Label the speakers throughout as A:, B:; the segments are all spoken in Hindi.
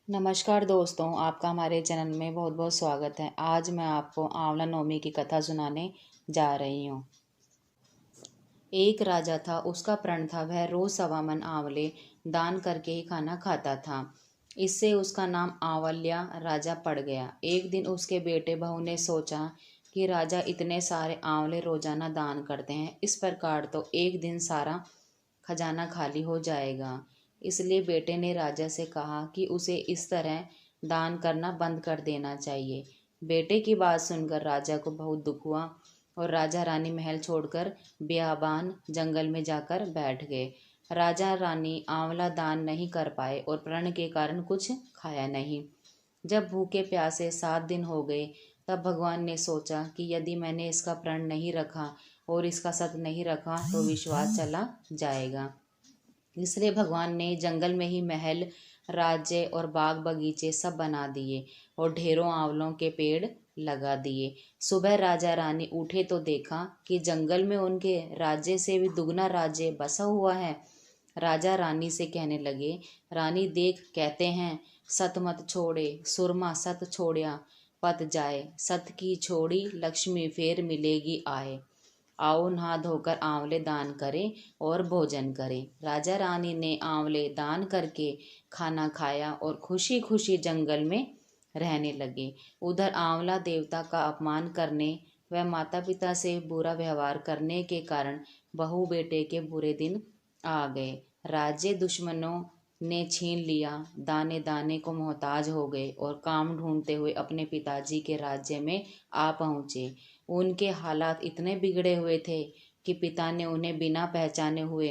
A: नमस्कार दोस्तों, आपका हमारे चैनल में बहुत बहुत स्वागत है। आज मैं आपको आंवला नवमी की कथा सुनाने जा रही हूँ। एक राजा था, उसका प्रण था वह रोज 1.25 मन आंवले दान करके ही खाना खाता था। इससे उसका नाम आंवल्या राजा पड़ गया। एक दिन उसके बेटे बहू ने सोचा कि राजा इतने सारे आंवले रोजाना दान करते हैं, इस प्रकार तो एक दिन सारा खजाना खाली हो जाएगा। इसलिए बेटे ने राजा से कहा कि उसे इस तरह दान करना बंद कर देना चाहिए। बेटे की बात सुनकर राजा को बहुत दुख हुआ और राजा रानी महल छोड़कर बियाबान जंगल में जाकर बैठ गए। राजा रानी आंवला दान नहीं कर पाए और प्रण के कारण कुछ खाया नहीं। जब भूखे प्यासे 7 दिन हो गए, तब भगवान ने सोचा कि यदि मैंने इसका प्रण नहीं रखा और इसका सत नहीं रखा तो विश्वास चला जाएगा। इसलिए भगवान ने जंगल में ही महल, राज्य और बाग बगीचे सब बना दिए और ढेरों आंवलों के पेड़ लगा दिए। सुबह राजा रानी उठे तो देखा कि जंगल में उनके राज्य से भी दुगना राज्य बसा हुआ है। राजा रानी से कहने लगे, रानी देख, कहते हैं सत मत छोड़े सुरमा सत छोड़िया पत जाए, सत की छोड़ी लक्ष्मी फेर मिलेगी आए। आओ नहा धोकर आंवले दान करें और भोजन करें। राजा रानी ने आंवले दान करके खाना खाया और खुशी खुशी जंगल में रहने लगे। उधर आंवला देवता का अपमान करने व माता पिता से बुरा व्यवहार करने के कारण बहू बेटे के बुरे दिन आ गए। राज्य दुश्मनों ने छीन लिया, दाने दाने को मोहताज हो गए और काम ढूंढते हुए अपने पिताजी के राज्य में आ पहुँचे। उनके हालात इतने बिगड़े हुए थे कि पिता ने उन्हें बिना पहचाने हुए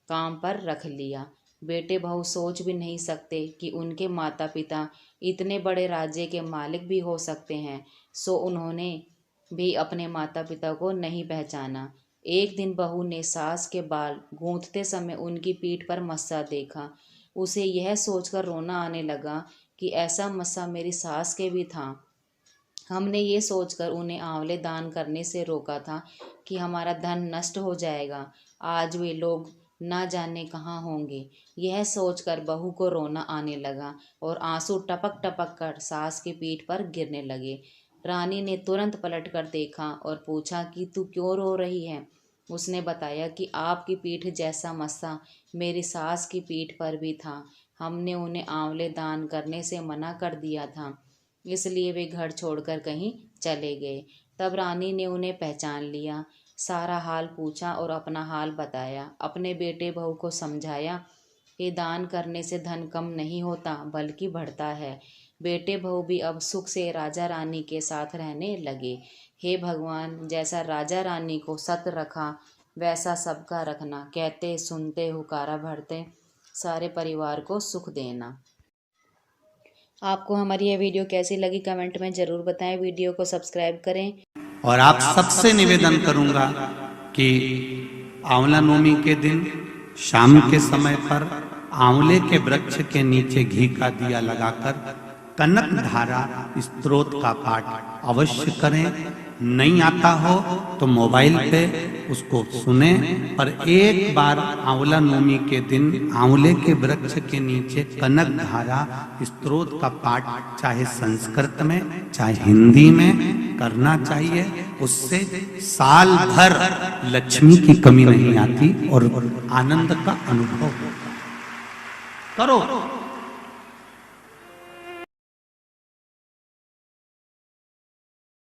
A: काम पर रख लिया। बेटे बहू सोच भी नहीं सकते कि उनके माता पिता इतने बड़े राज्य के मालिक भी हो सकते हैं, सो उन्होंने भी अपने माता पिता को नहीं पहचाना। एक दिन बहू ने सास के बाल गूंथते समय उनकी पीठ पर मस्सा देखा। उसे यह सोचकर रोना आने लगा कि ऐसा मस्सा मेरी सास के भी था। हमने ये सोचकर उन्हें आंवले दान करने से रोका था कि हमारा धन नष्ट हो जाएगा। आज वे लोग ना जाने कहाँ होंगे। यह सोचकर बहू को रोना आने लगा और आंसू टपक टपक कर सास की पीठ पर गिरने लगे। रानी ने तुरंत पलट कर देखा और पूछा कि तू क्यों रो रही है। उसने बताया कि आपकी पीठ जैसा मस्सा मेरी सास की पीठ पर भी था। हमने उन्हें आंवले दान करने से मना कर दिया था, इसलिए वे घर छोड़कर कहीं चले गए। तब रानी ने उन्हें पहचान लिया, सारा हाल पूछा और अपना हाल बताया। अपने बेटे बहू को समझाया कि दान करने से धन कम नहीं होता बल्कि बढ़ता है। बेटे बहू भी अब सुख से राजा रानी के साथ रहने लगे। हे भगवान, जैसा राजा रानी को सत रखा वैसा सबका रखना। कहते सुनते हुकारा भरते, सारे परिवार को सुख देना। आपको हमारी यह वीडियो कैसी लगी कमेंट में ज़रूर बताएं। वीडियो को सब्सक्राइब करें।
B: और आप सबसे निवेदन करूंगा कि आंवला नवमी के दिन शाम के समय पर आंवले के वृक्ष के नीचे घी का दिया लगाकर कनक धारा स्तोत्र का पाठ अवश्य करें। नहीं आता हो तो मोबाइल पे उसको सुने, पर एक बार आंवला नवमी के दिन आंवले के वृक्ष के नीचे कनक धारा स्तोत्र का पाठ चाहे संस्कृत में चाहे हिंदी में करना चाहिए। उससे साल भर लक्ष्मी की कमी नहीं आती और आनंद का अनुभव करो।